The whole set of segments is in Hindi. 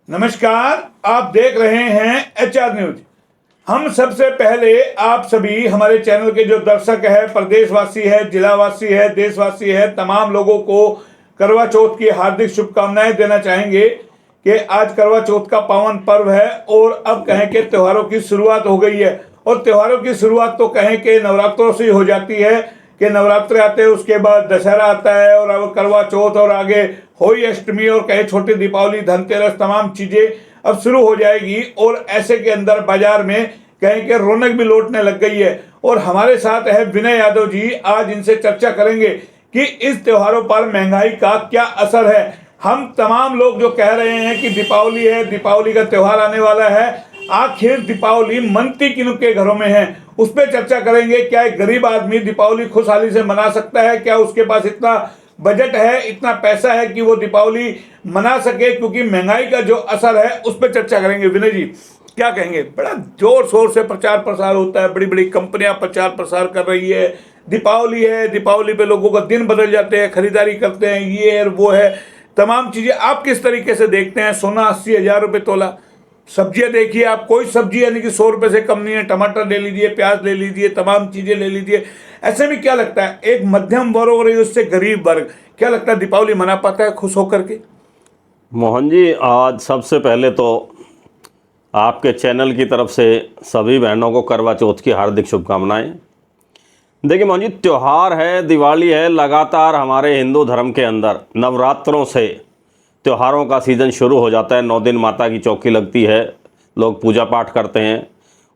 नमस्कार, आप देख रहे हैं HR न्यूज। हम सबसे पहले आप सभी हमारे चैनल के जो दर्शक है, प्रदेशवासी है, जिलावासी है, देशवासी है, तमाम लोगों को करवा चौथ की हार्दिक शुभकामनाएं देना चाहेंगे कि आज करवा चौथ का पावन पर्व है और अब कहें कि त्योहारों की शुरुआत हो गई है। और त्योहारों की शुरुआत तो कहें कि नवरात्रों से हो जाती है कि नवरात्रे आते हैं, उसके बाद दशहरा आता है और अब करवा चौथ और आगे होली अष्टमी और कहे छोटी दीपावली, धनतेरस, तमाम चीजें अब शुरू हो जाएगी। और ऐसे के अंदर बाजार में कहें कि रौनक भी लौटने लग गई है। और हमारे साथ है विनय यादव जी। आज इनसे चर्चा करेंगे कि इस त्योहारों पर महंगाई का क्या असर है। हम तमाम लोग जो कह रहे हैं कि दीपावली है, दीपावली का त्योहार आने वाला है, आखिर दीपावली मनती किन के घरों में है, उस पर चर्चा करेंगे। क्या एक गरीब आदमी दीपावली खुशहाली से मना सकता है? क्या उसके पास इतना बजट है, इतना पैसा है कि वो दीपावली मना सके? क्योंकि महंगाई का जो असर है उस पर चर्चा करेंगे। विनय जी, क्या कहेंगे? बड़ा जोर शोर से प्रचार प्रसार होता है, बड़ी बड़ी कंपनियां प्रचार प्रसार कर रही है, दीपावली है, दीपावली पे लोगों का दिन बदल जाते हैं, खरीदारी करते हैं, ये है वो है, तमाम चीजें। आप किस तरीके से देखते हैं? सोना 80,000 रुपये तोला, सब्जियां देखिए आप, कोई सब्जी यानी कि 100 रुपये से कम नहीं है। टमाटर ले लीजिए, प्याज ले लीजिए, तमाम चीजें ले लीजिए। ऐसे में क्या लगता है, एक मध्यम वर्ग और उससे गरीब वर्ग, क्या लगता है दीपावली मना पाता है खुश होकर के? मोहन जी, आज सबसे पहले तो आपके चैनल की तरफ से सभी बहनों को करवा चौथ की हार्दिक शुभकामनाएं। देखिए मोहन जी, त्यौहार है, दिवाली है, लगातार हमारे हिंदू धर्म के अंदर नवरात्रों से त्योहारों का सीज़न शुरू हो जाता है। 9 दिन माता की चौकी लगती है, लोग पूजा पाठ करते हैं।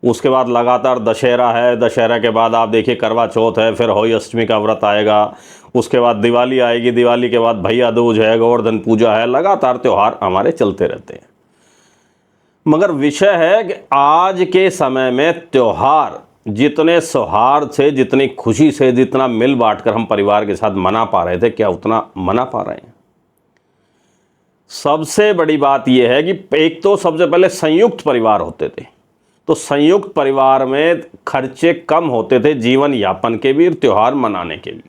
उसके बाद लगातार दशहरा है, दशहरा के बाद आप देखिए करवा चौथ है, फिर होली अष्टमी का व्रत आएगा, उसके बाद दिवाली आएगी, दिवाली के बाद भैया दूज है, गोवर्धन पूजा है, लगातार त्यौहार हमारे चलते रहते हैं। मगर विषय है कि आज के समय में त्यौहार जितने सौहार्द से, जितनी खुशी से, जितना मिल बांट कर हम परिवार के साथ मना पा रहे थे, क्या उतना मना पा रहे हैं? सबसे बड़ी बात यह है कि एक तो सबसे पहले संयुक्त परिवार होते थे, तो संयुक्त परिवार में खर्चे कम होते थे जीवन यापन के भी और त्यौहार मनाने के भी।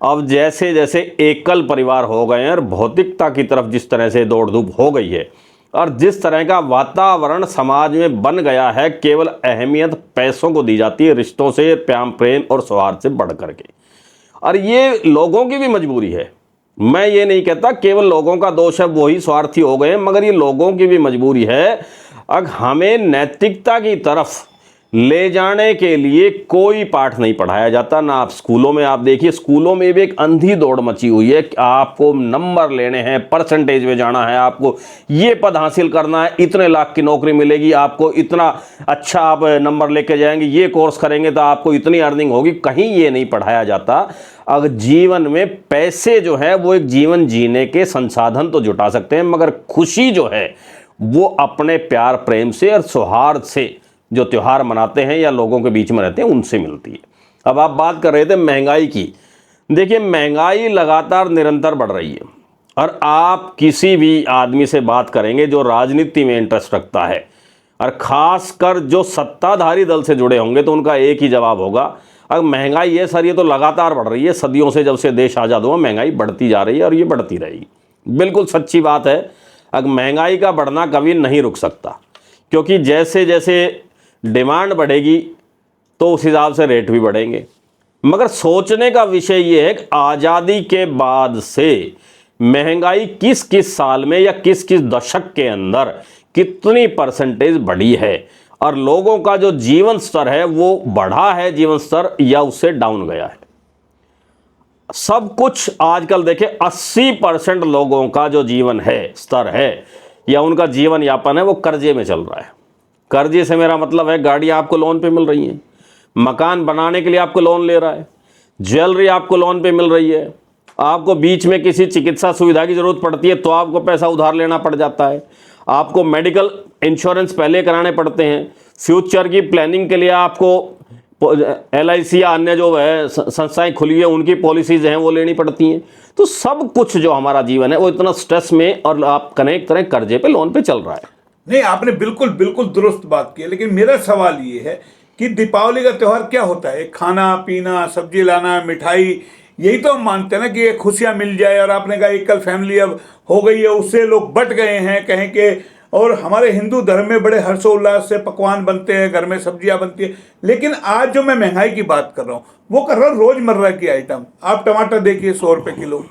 अब जैसे जैसे एकल परिवार हो गए हैं और भौतिकता की तरफ जिस तरह से दौड़ धूप हो गई है और जिस तरह का वातावरण समाज में बन गया है, केवल अहमियत पैसों को दी जाती है, रिश्तों से, प्रेम और सौहार्द से बढ़ करके। और ये लोगों की भी मजबूरी है। मैं ये नहीं कहता केवल लोगों का दोष है, वही स्वार्थी हो गए हैं, मगर ये लोगों की भी मजबूरी है। अगर हमें नैतिकता की तरफ ले जाने के लिए कोई पाठ नहीं पढ़ाया जाता ना। आप स्कूलों में आप देखिए, स्कूलों में भी एक अंधी दौड़ मची हुई है कि आपको नंबर लेने हैं, परसेंटेज में जाना है, आपको ये पद हासिल करना है, इतने लाख की नौकरी मिलेगी, आपको इतना अच्छा आप नंबर लेके जाएंगे, ये कोर्स करेंगे तो आपको इतनी अर्निंग होगी। कहीं ये नहीं पढ़ाया जाता अगर जीवन में पैसे जो है वो एक जीवन जीने के संसाधन तो जुटा सकते हैं, मगर खुशी जो है वो अपने प्यार प्रेम से और सौहार्द से जो त्यौहार मनाते हैं या लोगों के बीच में रहते हैं उनसे मिलती है। अब आप बात कर रहे थे महंगाई की। देखिए, महंगाई लगातार निरंतर बढ़ रही है और आप किसी भी आदमी से बात करेंगे जो राजनीति में इंटरेस्ट रखता है और ख़ासकर जो सत्ताधारी दल से जुड़े होंगे तो उनका एक ही जवाब होगा, अगर महंगाई है सर, ये तो लगातार बढ़ रही है, सदियों से जब से देश आज़ाद हुआ महंगाई बढ़ती जा रही है और ये बढ़ती रहेगी। बिल्कुल सच्ची बात है। अगर महंगाई का बढ़ना कभी नहीं रुक सकता, क्योंकि जैसे जैसे डिमांड बढ़ेगी तो उस हिसाब से रेट भी बढ़ेंगे। मगर सोचने का विषय ये है कि आज़ादी के बाद से महंगाई किस किस साल में या किस किस दशक के अंदर कितनी परसेंटेज बढ़ी है और लोगों का जो जीवन स्तर है वो बढ़ा है जीवन स्तर या उससे डाउन गया है। सब कुछ आजकल देखें, 80% लोगों का जो जीवन है, स्तर है या उनका जीवन यापन है, वो कर्जे में चल रहा है। कर्जे से मेरा मतलब है गाड़ियाँ आपको लोन पे मिल रही हैं, मकान बनाने के लिए आपको लोन ले रहा है, ज्वेलरी आपको लोन पे मिल रही है, आपको बीच में किसी चिकित्सा सुविधा की ज़रूरत पड़ती है तो आपको पैसा उधार लेना पड़ जाता है, आपको मेडिकल इंश्योरेंस पहले कराने पड़ते हैं, फ्यूचर की प्लानिंग के लिए आपको LIC या अन्य जो है संस्थाएं खुली है उनकी पॉलिसीज़ हैं वो लेनी पड़ती हैं। तो सब कुछ जो हमारा जीवन है वो इतना स्ट्रेस में और आप कनेक्ट करें कर्जे पे, लोन पे चल रहा है। नहीं, आपने बिल्कुल बिल्कुल दुरुस्त बात की है। लेकिन मेरा सवाल ये है कि दीपावली का त्यौहार क्या होता है? खाना पीना, सब्जी लाना, मिठाई, यही तो हम मानते हैं ना कि ये खुशियां मिल जाए। और आपने कहा एकल फैमिली अब हो गई है, उससे लोग बट गए हैं कहें के। और हमारे हिंदू धर्म में बड़े हर्षोल्लास से पकवान बनते हैं, घर में सब्जियां बनती है। लेकिन आज जो मैं महंगाई की बात कर रहा हूँ वो कर रहा हूँ रोजमर्रा की आइटम। आप टमाटर देखिए 100 रुपये किलो,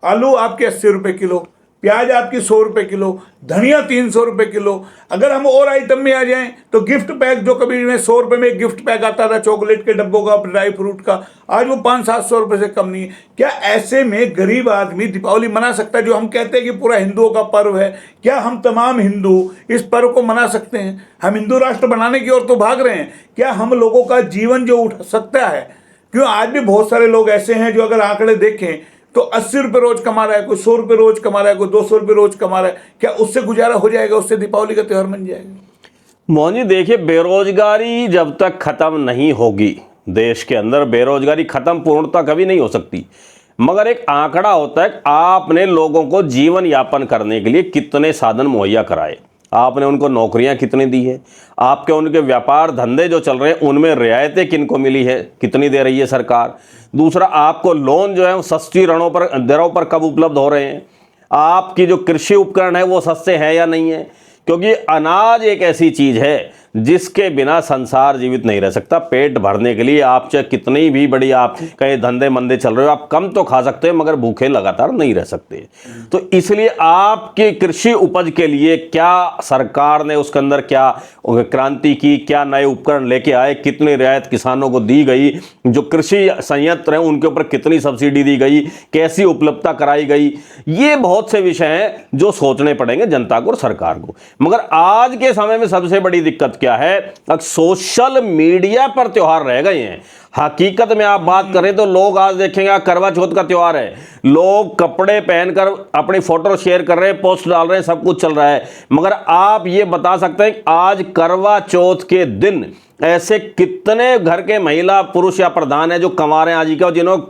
आलू आपके 80 रुपये किलो, प्याज आपकी 100 रुपये किलो, धनिया 300 रुपये किलो। अगर हम और आइटम में आ जाएं तो गिफ्ट पैक, जो कभी में 100 रुपये में एक गिफ्ट पैक आता था चॉकलेट के डब्बों का, ड्राई फ्रूट का, आज वो 500-700 रुपये से कम नहीं है। क्या ऐसे में गरीब आदमी दीपावली मना सकता है? जो हम कहते हैं कि पूरा हिंदुओं का पर्व है, क्या हम तमाम हिंदू इस पर्व को मना सकते हैं? हम हिंदू राष्ट्र बनाने की ओर तो भाग रहे हैं, क्या हम लोगों का जीवन जो उठ सकता है? क्यों आज भी बहुत सारे लोग ऐसे हैं जो अगर आंकड़े देखें तो 80 रुपये रोज कमा रहा है, कोई 100 रुपये रोज कमा रहा है, कोई 200 रुपये रोज कमा रहा है। क्या उससे गुजारा हो जाएगा? उससे दीपावली का त्यौहार बन जाएगा? मोहन जी देखिए, बेरोजगारी जब तक खत्म नहीं होगी, देश के अंदर बेरोजगारी खत्म पूर्णतः कभी नहीं हो सकती। मगर एक आंकड़ा होता है, आपने लोगों को जीवन यापन करने के लिए कितने साधन मुहैया कराए, आपने उनको नौकरियां कितनी दी है, आपके उनके व्यापार धंधे जो चल रहे हैं उनमें रियायतें किनको मिली है, कितनी दे रही है सरकार। दूसरा, आपको लोन जो है वो सस्ती दरों पर कब उपलब्ध हो रहे हैं, आपकी जो कृषि उपकरण है वो सस्ते हैं या नहीं है। क्योंकि अनाज एक ऐसी चीज़ है जिसके बिना संसार जीवित नहीं रह सकता। पेट भरने के लिए आप चाहे कितनी भी बड़ी आप कहीं धंधे मंदे चल रहे हो, आप कम तो खा सकते हो मगर भूखे लगातार नहीं रह सकते। तो इसलिए आपके कृषि उपज के लिए क्या सरकार ने उसके अंदर क्या क्रांति की, क्या नए उपकरण लेके आए, कितनी रियायत किसानों को दी गई, जो कृषि संयंत्र हैं उनके ऊपर कितनी सब्सिडी दी गई, कैसी उपलब्धता कराई गई, ये बहुत से विषय हैं जो सोचने पड़ेंगे जनता को और सरकार को। मगर आज के समय में सबसे बड़ी दिक्कत क्या है, अब सोशल मीडिया पर त्योहार रह गए हैं। हकीकत में आप बात करें तो लोग आज देखेंगे करवा चौथ का त्योहार है, लोग कपड़े पहनकर अपनी फोटो शेयर कर रहे हैं, पोस्ट डाल रहे हैं, सब कुछ चल रहा है। मगर आप ये बता सकते हैं आज करवा चौथ के दिन ऐसे कितने घर के महिला पुरुष या प्रधान है जो कमा रहे हैं आजीविका, जिन्होंने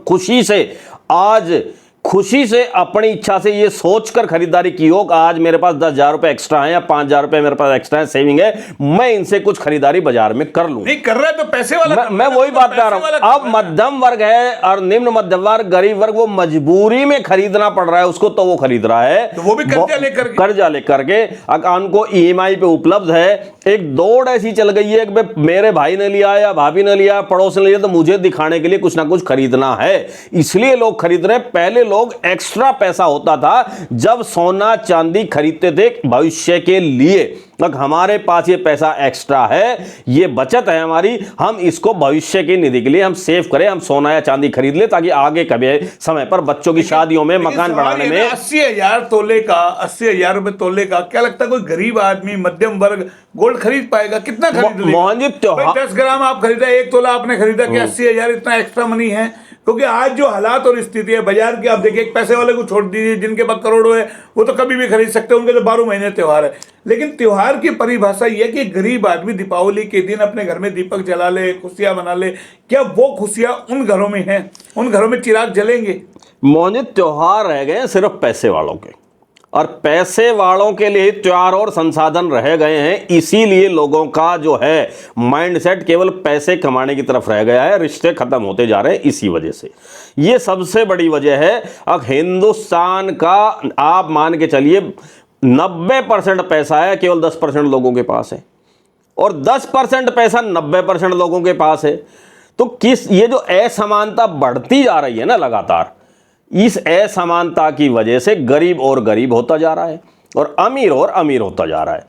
खुशी से अपनी इच्छा से ये सोचकर खरीदारी की हो कि आज मेरे पास 10,000 रुपए एक्स्ट्रा है या 5,000 रुपए मेरे पास एक्स्ट्रा है, सेविंग है, मैं इनसे कुछ खरीदारी बाजार में कर लूं। नहीं कर रहा है तो पैसे वाला, मैं वही बात कर रहा हूं। अब मध्यम वर्ग है और निम्न मध्यम वर्ग, गरीब वर्ग, वो मजबूरी में खरीदना पड़ रहा है उसको, तो वो खरीद रहा है, तो वो भी कर्जा लेकर के उनको ईएमआई पे उपलब्ध है। एक दौड़ ऐसी चल गई है कि मेरे भाई ने लिया या भाभी ने लिया, पड़ोस ने लिया, तो मुझे दिखाने के लिए कुछ ना कुछ खरीदना है, इसलिए लोग खरीद रहे हैं। पहले लोग एक्स्ट्रा पैसा होता था जब सोना चांदी खरीदते थे भविष्य के लिए, हमारे पास ये पैसा एक्स्ट्रा है, ये बचत है हमारी, हम इसको भविष्य की निधि के लिए हम सेव करें, हम सोना या चांदी खरीद ले ताकि आगे कभी समय पर बच्चों की शादियों में, मकान बनाने में। 80,000 तोले का, 80,000 रुपए तोले का, क्या लगता है कोई गरीब आदमी मध्यम वर्ग गोल्ड खरीद पाएगा? कितना खरीद लेगा? मोहन जी 10 ग्राम आप खरीदा, 1 तोला आपने खरीदा, कि 80,000 इतना एक्स्ट्रा मनी है? क्योंकि आज जो हालात और स्थिति है बाजार की, आप देखिए, एक पैसे वाले को छोड़ दीजिए, जिनके पास करोड़ों है वो तो कभी भी खरीद सकते हैं, उनके तो 12 महीने त्योहार है। लेकिन त्योहार की परिभाषा यह है कि गरीब आदमी दीपावली के दिन अपने घर में दीपक जला ले, खुशियां मना ले। क्या वो खुशियां उन घरों में हैं? उन घरों में चिराग जलेंगे? मोहन, त्योहार रह गए सिर्फ पैसे वालों के, और पैसे वालों के लिए त्योहार और संसाधन रह गए हैं। इसीलिए लोगों का जो है माइंडसेट केवल पैसे कमाने की तरफ रह गया है, रिश्ते खत्म होते जा रहे हैं इसी वजह से। ये सबसे बड़ी वजह है। अब हिंदुस्तान का आप मान के चलिए 90% पैसा है, केवल 10% लोगों के पास है, और 10% पैसा 90% लोगों के पास है। तो ये जो असमानता बढ़ती जा रही है ना लगातार, इस असमानता की वजह से गरीब और गरीब होता जा रहा है और अमीर होता जा रहा है।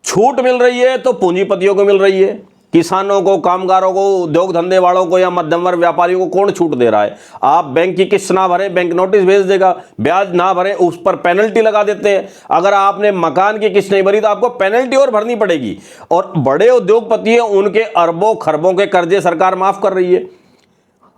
छूट मिल रही है तो पूंजीपतियों को मिल रही है, किसानों को, कामगारों को, उद्योग धंधे वालों को या मध्यम वर्ग व्यापारियों को कौन छूट दे रहा है? आप बैंक की किस्त ना भरें, बैंक नोटिस भेज देगा, ब्याज ना भरें उस पर पेनल्टी लगा देते हैं। अगर आपने मकान की किस्त नहीं भरी तो आपको पेनल्टी और भरनी पड़ेगी। और बड़े उद्योगपति हैं, उनके अरबों खरबों के कर्जे सरकार माफ कर रही है,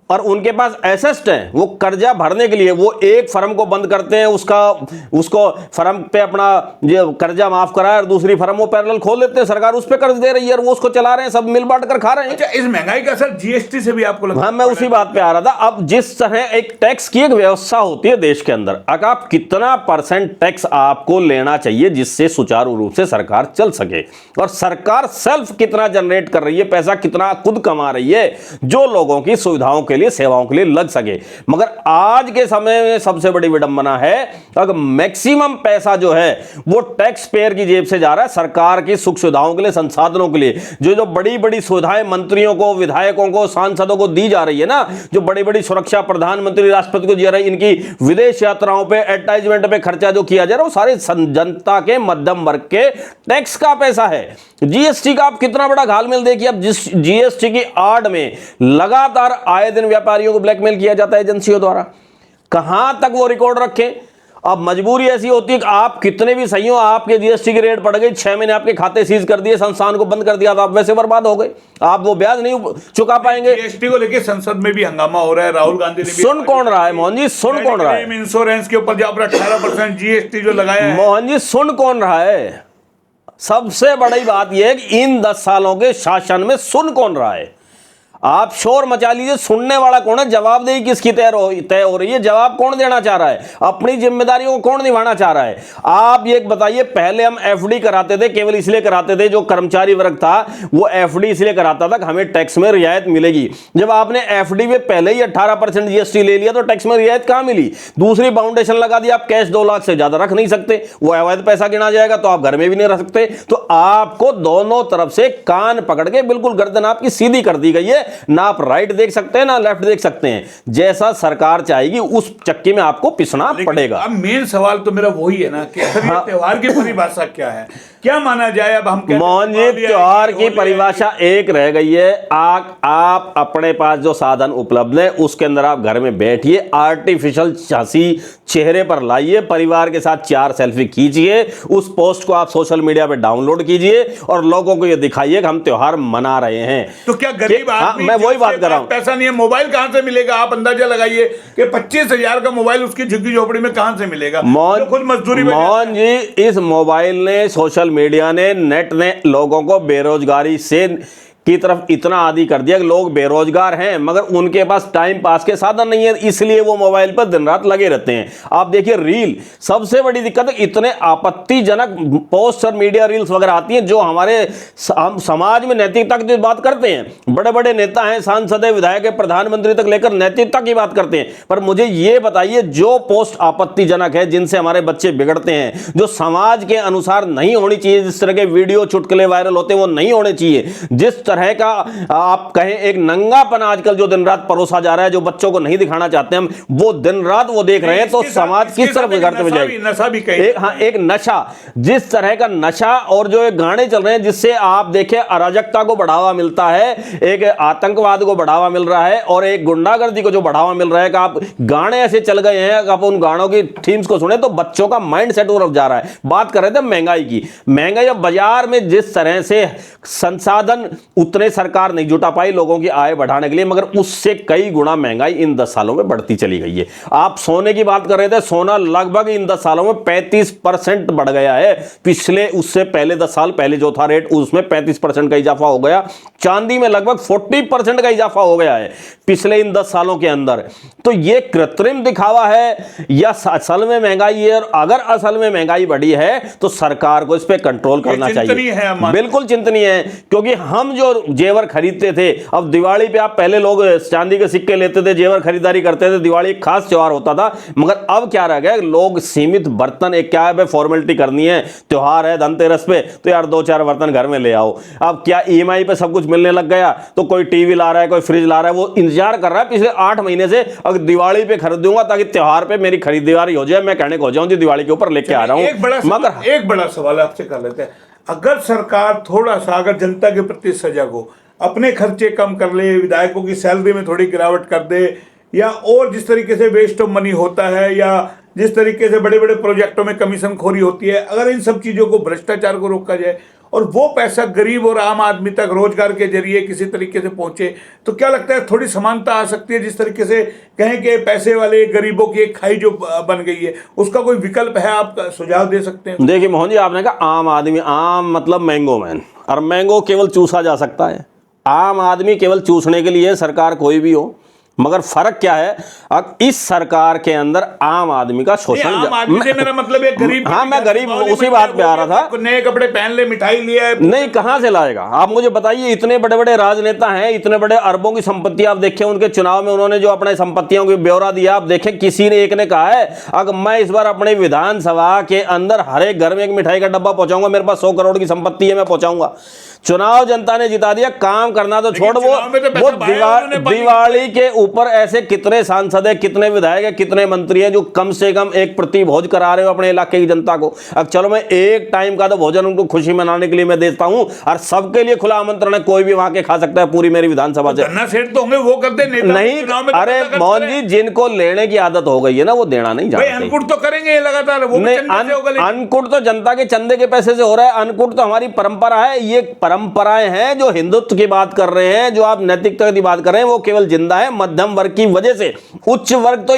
और उनके पास एसेट है, वो कर्जा भरने के लिए वो एक फर्म को बंद करते हैं, उसको फर्म पे अपना जो कर्जा माफ करा है, और दूसरी फर्म वो पैरेलल खोल लेते हैं, सरकार उस पे कर्ज दे रही है और वो उसको चला रहे हैं, सब मिल बांट कर खा रहे हैं। अच्छा, इस महंगाई का असर जीएसटी से भी आपको लगता है? हाँ, मैं उसी बात पे आ रहा था। अब जिस तरह एक टैक्स की एक व्यवस्था होती है देश के अंदर, अगर आप कितना % टैक्स आपको लेना चाहिए जिससे सुचारू रूप से सरकार चल सके, और सरकार सेल्फ कितना जनरेट कर रही है, पैसा कितना खुद कमा रही है, जो लोगों की सुविधाओं के के लिए, सेवाओं के लिए लग सके। मगर आज के समय में सबसे बड़ी विडंबना है, अगर मैक्सिमम पैसा जो है वो टैक्स पेयर की जेब से जा रहा है, सरकार की सुख सुविधाओं के लिए, संसाधनों के लिए। जो बड़ी बड़ी सुविधाएं मंत्रियों को, विधायकों को, सांसदों को दी जा रही है ना, जो बड़ी बड़ी सुरक्षा प्रधानमंत्री राष्ट्रपति को दी जा रही है, इनकी विदेश यात्राओं पे, एडवर्टाइजमेंट पे खर्चा जो किया जा रहा है, वो सारे जनता के, मध्यम वर्ग के टैक्स का पैसा है। जीएसटी का आप कितना बड़ा घालमेल देखिए। अब जिस जीएसटी की आड़ में लगातार आए दिन व्यापारियों को ब्लैकमेल किया जाता है एजेंसियों द्वारा, कहां तक वो रिकॉर्ड रखें। अब मजबूरी ऐसी होती है कि आप कितने भी सही हो, आपके जीएसटी की रेट पड़ गई, 6 महीने आपके खाते सीज कर दिए, संस्थान को बंद कर दिया, तो आप वैसे बर्बाद हो गए, आप वो ब्याज नहीं चुका पाएंगे। जीएसटी को लेकर संसद में भी हंगामा हो रहा है। राहुल गांधी ने भी सुन कौन रहा है मोहन जी, सुन कौन रहा है? इंश्योरेंस के ऊपर जो 18% जीएसटी जो लगाया है, मोहन जी सुन कौन रहा है? सबसे बड़ी बात यह है कि इन 10 सालों के शासन में सुन कौन रहा है? आप शोर मचा लीजिए, सुनने वाला कौन है? जवाबदेही किसकी तय हो रही है? जवाब कौन देना चाह रहा है? अपनी जिम्मेदारियों को कौन निभाना चाह रहा है? आप ये बताइए, पहले हम एफडी कराते थे, केवल इसलिए कराते थे, जो कर्मचारी वर्ग था वो एफडी इसलिए कराता था कि हमें टैक्स में रियायत मिलेगी। जब आपने एफडी में पहले ही 18% जीएसटी ले लिया तो टैक्स में रियायत कहां मिली? दूसरी बाउंडेशन लगा दी, आप कैश 2 लाख से ज्यादा रख नहीं सकते, वो अवैध पैसा गिना जाएगा, तो आप घर में भी नहीं रख सकते। तो आपको दोनों तरफ से कान पकड़ के बिल्कुल गर्दन आपकी सीधी कर दी गई है, ना आप राइट देख सकते हैं ना लेफ्ट देख सकते हैं। जैसा सरकार चाहेगी उस चक्की में आपको पिसना पड़ेगा। अब मेन सवाल तो मेरा वही है ना कि त्योहार की परिभाषा क्या है, क्या माना जाए? अब हम मोहन जी, त्योहार की परिभाषा एक रह गई है। आप अपने पास जो साधन उपलब्ध है उसके अंदर आप घर में बैठिए, आर्टिफिशियल हंसी चेहरे पर लाइए, परिवार के साथ 4 सेल्फी खींचिए, उस पोस्ट को आप सोशल मीडिया पे डाउनलोड कीजिए और लोगों को ये दिखाइए कि हम त्योहार मना रहे हैं। तो क्या गरीब आदमी, मैं वही बात कर रहा हूं, पैसा नहीं है, मोबाइल कहां से मिलेगा? आप अंदाजा लगाइए कि 25,000 का मोबाइल उसकी झुग्गी झोपड़ी में कहां से मिलेगा? खुद मजदूरी। मोहन जी, इस मोबाइल ने, सोशल मीडिया ने, नेट ने लोगों को बेरोजगारी से की तरफ इतना आदी कर दिया कि लोग बेरोजगार हैं मगर उनके पास टाइम पास के साधन नहीं है, इसलिए वो मोबाइल पर दिन रात लगे रहते हैं। आप देखिए रील, सबसे बड़ी दिक्कत है, इतने आपत्तिजनक पोस्ट और मीडिया रील्स वगैरह आती हैं जो हमारे समाज में नैतिकता की बात करते हैं। बड़े बड़े नेता हैं, सांसद है, विधायक है, प्रधानमंत्री तक लेकर नैतिकता की बात करते हैं। पर मुझे ये बताइए, जो पोस्ट आपत्तिजनक है, जिनसे हमारे बच्चे बिगड़ते हैं, जो समाज के अनुसार नहीं होनी चाहिए, जिस तरह के वीडियो चुटकुले वायरल होते हैं वो नहीं होने चाहिए, जिस तरह का आप कहें एक नंगापन आजकल जो दिन रात परोसा जा रहा है, जो बच्चों को नहीं दिखाना चाहते हम, वो दिन रात वो देख रहे हैं, तो समाज किस तरफ बिगड़ते हुए जाएगी? नशा भी कहीं, एक नशा, जिस तरह का नशा और जो एक गाने चल रहे हैं जिससे आप देखें अराजकता को बढ़ावा मिलता है, एक आतंकवाद को बढ़ावा मिल रहा है और एक गुंडागर्दी को जो बढ़ावा मिल रहा है कि आप गाने ऐसे चल गए हैं, आप उन गानों की थीम्स को सुने तो बच्चों का माइंड सेट उस तरफ जा रहा है। बात कर रहे थे महंगाई की, महंगाई अब बाजार में जिस तरह से संसाधन उतने सरकार नहीं जुटा पाई लोगों की आय बढ़ाने के लिए, मगर उससे कई गुना महंगाई इन 10 सालों में बढ़ती चली गई है। आप सोने की बात कर रहे थे, सोना लगभग इन 10 सालों में 35% बढ़ गया है। पिछले उससे पहले 10 साल पहले जो था रेट, उसमें 35% का इजाफा हो गया। चांदी में लगभग 40% का इजाफा हो गया है पिछले इन 10 सालों के अंदर। तो ये कृत्रिम दिखावा है या असल में महंगाई है? और अगर असल में महंगाई बढ़ी है तो सरकार को इस पर कंट्रोल करना चाहिए। बिल्कुल चिंतनीय है, क्योंकि हम जो जेवर खरीदते थे, अब दिवाली पे आप पहले लोग चांदी के सिक्के लेते थे, जेवर खरीदारी करते थे, दिवाली एक खास त्योहार होता था, मगर अब क्या रह गया? लोग सीमित बर्तन, एक क्या है फॉर्मेलिटी करनी है, त्योहार है धनतेरस पे तो यार 2-4 बर्तन घर में ले आओ। अब क्या ईएमआई पे सब कुछ मिलने लग गया, तो कोई टीवी ला रहा है, कोई फ्रिज ला रहा है, वो इंतजार कर रहा है पिछले 8 महीने से, अगर दिवाली पे खरीदूंगा ताकि त्योहार पे मेरी खरीदारी हो जाए, मैं कहने को हो जाऊं जी दिवाली के ऊपर लेके आ रहा हूं। एक बड़ा सवाल आपसे कर लेते हैं, अगर सरकार थोड़ा सा अगर जनता के प्रति सजग हो, अपने खर्चे कम कर ले, विधायकों की सैलरी में थोड़ी गिरावट कर दे, या और जिस तरीके से वेस्ट ऑफ मनी होता है या जिस तरीके से बड़े बड़े प्रोजेक्टों में कमीशन खोरी होती है, अगर इन सब चीज़ों को, भ्रष्टाचार को रोका जाए और वो पैसा गरीब और आम आदमी तक रोजगार के जरिए किसी तरीके से पहुंचे, तो क्या लगता है थोड़ी समानता आ सकती है? जिस तरीके से कहें कि पैसे वाले गरीबों की एक खाई जो बन गई है, उसका कोई विकल्प है? आप सुझाव दे सकते हैं? देखिए मोहन जी, आपने कहा आम आदमी, आम मतलब मैंगो मैन, और मैंगो केवल चूसा जा सकता है। आम आदमी केवल चूसने के लिए सरकार कोई भी हो, मगर फर्क क्या है, अब इस सरकार के अंदर आम आदमी का शोषण। आम आदमी से मेरा मतलब एक गरीब, हाँ मैं गरीब उसी बात पे आ रहा था। नए कपड़े पहन ले, मिठाई लिया है, नहीं कहां से लाएगा आप मुझे बताइए। इतने बड़े बड़े राजनेता हैं, इतने बड़े अरबों की संपत्ति आप देखें, उनके चुनाव में उन्होंने जो अपने संपत्तियों की ब्यौरा दिया आप देखें, किसी ने एक ने कहा है अगर मैं इस बार अपने विधानसभा के अंदर हर एक घर में एक मिठाई का डब्बा पहुंचाऊंगा, मेरे पास 100 करोड़ की संपत्ति है, मैं पहुंचाऊंगा। चुनाव जनता ने जिता दिया, काम करना तो छोड़, वो दिवाली के ऊपर ऐसे कितने सांसद है, कितने विधायक है, कितने मंत्री हैं जो कम से कम एक प्रति भोज करा रहे हो अपने इलाके की जनता को। अब चलो मैं एक टाइम का तो भोजन उनको खुशी मनाने के लिए मैं देता हूं, और सबके लिए खुला आमंत्रण है, कोई भी वहां के खा सकता है पूरी मेरी विधानसभा से। सेठ तो होंगे वो करते नहीं, अरे मोहन जी जिनको लेने की आदत हो गई है ना वो देना नहीं जानते। अन्नकूट तो करेंगे लगातार, वो अन्नकूट तो जनता के चंदे के पैसे से हो रहा है। अन्नकूट तो हमारी परंपरा है, ये परंपराएं हैं जो हिंदुत्व की बात कर रहे हैं, जो आप नैतिकता की बात कर रहे हैं, वो केवल जिंदा है मध्यम वर्ग की वजह से। उच्च वर्ग तो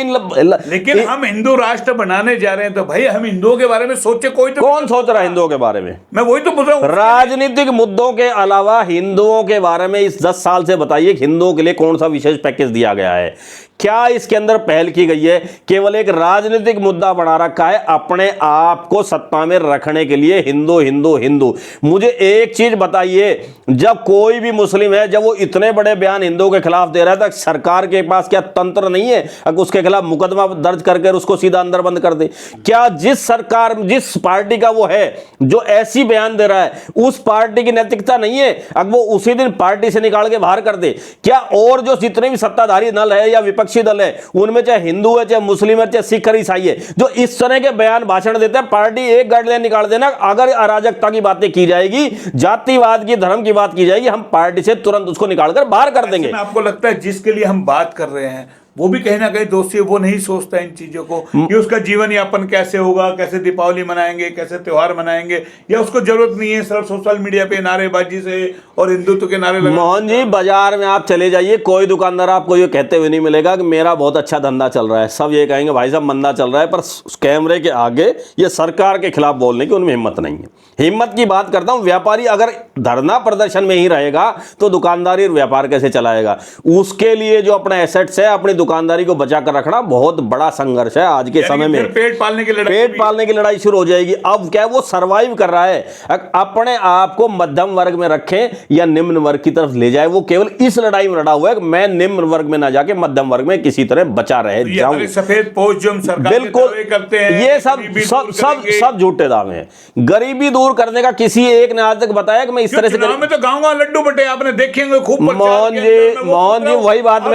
लेकिन हम हिंदू राष्ट्र बनाने जा रहे हैं तो भाई हम हिंदुओं के बारे में सोचे, कोई तो कौन सोच रहा है हिंदुओं के बारे में? मैं वही तो पूछ रहा हूं। राजनीतिक मुद्दों के अलावा हिंदुओं के बारे में इस 10 साल से बताइए हिंदुओं के लिए कौन सा विशेष पैकेज दिया गया है? क्या इसके अंदर पहल की गई है? केवल एक राजनीतिक मुद्दा बना रखा है अपने आप को सत्ता में रखने के लिए, हिंदू हिंदू हिंदू। मुझे एक चीज बताइए, जब कोई भी मुस्लिम है, जब वो इतने बड़े बयान हिंदुओं के खिलाफ दे रहा है, तो सरकार के पास क्या तंत्र नहीं है अगर उसके खिलाफ मुकदमा दर्ज करके उसको सीधा अंदर बंद कर दे? क्या जिस सरकार, जिस पार्टी का वो है जो ऐसी बयान दे रहा है, उस पार्टी की नैतिकता नहीं है अगर वो उसी दिन पार्टी से निकाल के बाहर कर दे? क्या और जो जितने भी सत्ताधारी दल है या विपक्षी दल है, उनमें चाहे हिंदू है, चाहे मुस्लिम है, चाहे सिख है, ईसाई है, जो इस तरह के बयान भाषण देते हैं, पार्टी एक गाइडलाइन निकाल देना, अगर अराजकता की बातें की जाएगी, जातिवाद की, धर्म की बात की जाएगी, हम पार्टी से तुरंत उसको निकालकर बाहर कर देंगे। आपको लगता है जिसके लिए हम बात कर रहे हैं वो भी कहीं ना कहीं दोषी, वो नहीं सोचता इन चीजों को कि उसका जीवन यापन कैसे होगा, कैसे दीपावली मनाएंगे, कैसे त्योहार मनाएंगे, या उसको जरूरत नहीं है सिर्फ सोशल मीडिया पे नारेबाजी से और हिंदुत्व के नारे लगाने। मोहन जी बाजार में आप चले जाइए, कोई दुकानदार आपको ये कहते हुए नहीं मिलेगा कि मेरा बहुत अच्छा धंधा चल रहा है। सब ये कहेंगे भाई साहब मंदा चल रहा है, पर कैमरे के आगे ये सरकार के खिलाफ बोलने की उनमें हिम्मत नहीं है। हिम्मत की बात करता हूं, व्यापारी अगर धरना प्रदर्शन में ही रहेगा तो दुकानदारी और व्यापार कैसे चलाएगा? उसके लिए जो अपना एसेट्स है, अपनी दुकानदारी को बचा कर रखना बहुत बड़ा संघर्ष है आज के समय में। पेट पालने की लड़ाई शुरू हो जाएगी। अब क्या वो सरवाइव कर रहा है, अपने आप को मध्यम वर्ग में रखें या निम्न वर्ग की तरफ ले जाए, वो केवल इस लड़ाई में लड़ा हुआ है कि मैं निम्न वर्ग में ना जाके मध्यम वर्ग में किसी तरह बचा रहे जाऊं। सफेद पोश जो हम सरकार बिल्कुल करते हैं, ये सब झूठे दावे हैं। गरीबी दूर करने का किसी एक ने आज तक बताया कि मैं इस तरह से में तो गाँव लड्डू बटे आपने देखेंगे खूब। मोहन जी वही बात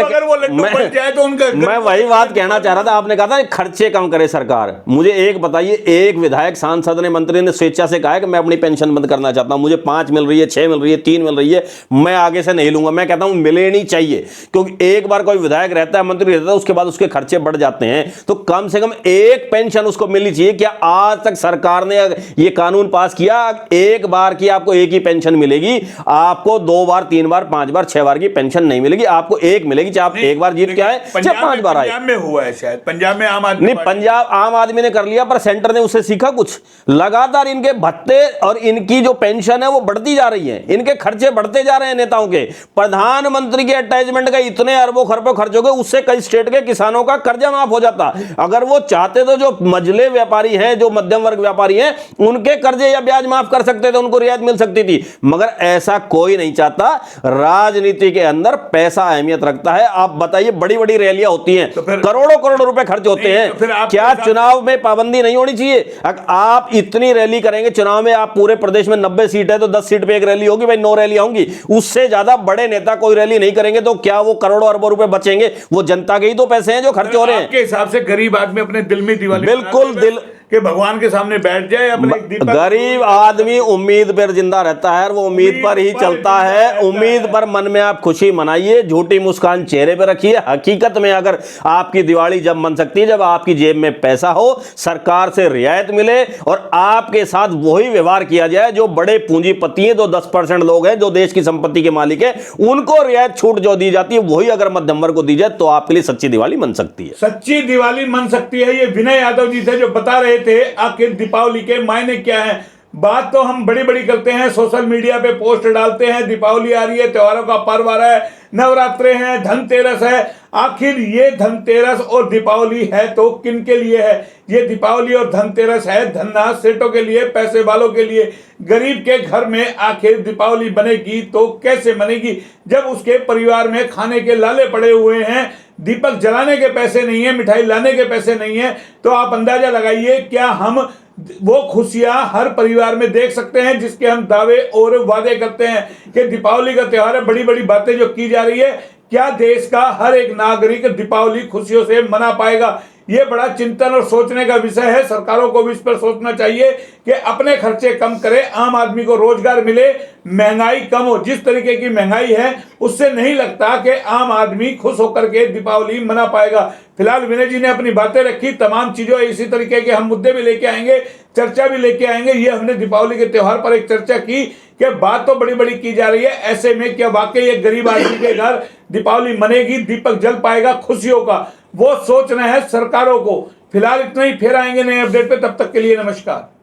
मैं वही बात कहना चाह रहा था। आपने कहा था खर्चे कम करे सरकार। मुझे एक बताइए, एक विधायक, सांसद ने, मंत्री ने स्वेच्छा से कहा है कि मैं अपनी पेंशन बंद करना चाहता हूं, मुझे 5 मिल रही है, 6 मिल रही है, 3 मिल रही है, मैं आगे से नहीं लूंगा। मैं कहता हूं मिले नहीं चाहिए, क्योंकि एक बार कोई विधायक रहता है, मंत्री रहता है, उसके बाद उसके खर्चे बढ़ जाते हैं, तो कम से कम एक पेंशन उसको मिलनी चाहिए। क्या आज तक सरकार ने यह कानून पास किया एक बार की आपको एक ही पेंशन मिलेगी? आपको 2 बार, 3 बार, 5 बार, 6 बार की पेंशन नहीं मिलेगी, आपको एक मिलेगी, चाहे आप एक बार जीत के आए, चाहे 5 बार आए। पंजाब में हुआ है शायद, पंजाब में आम आदमी, नहीं पंजाब आम आदमी ने कर लिया, पर सेंटर ने उससे सीखा कुछ? लगातार इनके भत्ते और इनकी जो पेंशन है वो बढ़ती जा रही है, इनके खर्चे बढ़ते जा रहे हैं नेताओं के। प्रधानमंत्री के अटैचमेंट का इतने अरबों खरबों खर्च हो गए, उससे कई स्टेट के किसानों का कर्जा माफ हो जाता। अगर वो चाहते तो जो मझले व्यापारी हैं, जो मध्यम वर्ग व्यापारी हैं, उनके कर्जे या ब्याज माफ कर सकते थे, उनको रियायत मिल सकती थी, मगर ऐसा कोई नहीं चाहता। राजनीति के अंदर पैसा अहमियत रखता है। आप बताइए, बड़ी बड़ी रैलियां होती हैं, करोड़ों करोड़ों रुपए खर्च होते हैं, तो क्या चुनाव में पाबंदी नहीं होनी चाहिए? आप इतनी रैली करेंगे चुनाव में, आप पूरे प्रदेश में 90 सीट है तो 10 सीट पे एक रैली होगी, भाई 9 रैली होंगी, उससे ज्यादा बड़े नेता कोई रैली नहीं करेंगे, तो क्या वो करोड़ों अरबों रुपए बचेंगे? वो जनता के ही तो पैसे हैं जो खर्च हो रहे हैं। आपके हिसाब से गरीब आदमी अपने दिल में दिवाली, बिल्कुल दिल कि भगवान के सामने बैठ जाए अपने दीपक। गरीब आदमी उम्मीद पर जिंदा रहता है, वो उम्मीद पर ही चलता है। उम्मीद पर मन में आप खुशी मनाइए, झूठी मुस्कान चेहरे पर रखिए। हकीकत में अगर आपकी दिवाली जब बन सकती है जब आपकी जेब में पैसा हो, सरकार से रियायत मिले और आपके साथ वही व्यवहार किया जाए जो बड़े पूंजीपति हैं, जो 10% लोग हैं, जो देश की संपत्ति के मालिक है, उनको रियायत छूट जो दी जाती है वही अगर मध्यम वर्ग को दी जाए तो आपके लिए सच्ची दिवाली बन सकती है। सच्ची दिवाली बन सकती है। ये विनय यादव जी थे जो बता रहे थे आखिर दीपावली के मायने क्या है। बात तो हम बड़ी बड़ी करते हैं, सोशल मीडिया पे पोस्ट डालते हैं, दीपावली आ रही है, त्योहारों का पर्व आ रहा है, नवरात्रे हैं, धनतेरस है, आखिर ये धनतेरस और दीपावली है तो किन के लिए है? ये दीपावली और धनतेरस है धन्ना सेठों के लिए, पैसे वालों के लिए। गरीब के घर में आखिर दीपावली बनेगी तो कैसे बनेगी जब उसके परिवार में खाने के लाले पड़े हुए हैं, दीपक जलाने के पैसे नहीं है, मिठाई लाने के पैसे नहीं है। तो आप अंदाजा लगाइए, क्या हम वो खुशियां हर परिवार में देख सकते हैं जिसके हम दावे और वादे करते हैं कि दीपावली का त्योहार है? बड़ी बड़ी बातें जो की जा रही है, क्या देश का हर एक नागरिक दीपावली खुशियों से मना पाएगा? ये बड़ा चिंतन और सोचने का विषय है। सरकारों को भी इस पर सोचना चाहिए कि अपने खर्चे कम करें, आम आदमी को रोजगार मिले, महंगाई कम हो। जिस तरीके की महंगाई है उससे नहीं लगता कि आम आदमी खुश होकर के दीपावली मना पाएगा। फिलहाल विनय जी ने अपनी बातें रखी, तमाम चीजों इसी तरीके के हम मुद्दे भी लेके आएंगे, चर्चा भी लेके आएंगे। ये हमने दीपावली के त्योहार पर एक चर्चा की कि बात तो बड़ी बड़ी की जा रही है, ऐसे में क्या वाकई एक गरीब आदमी के घर दीपावली मनेगी, दीपक जल पाएगा खुशियों का? वो सोचना है सरकारों को। फिलहाल इतना ही, फिर आएंगे नए अपडेट पे, तब तक के लिए नमस्कार।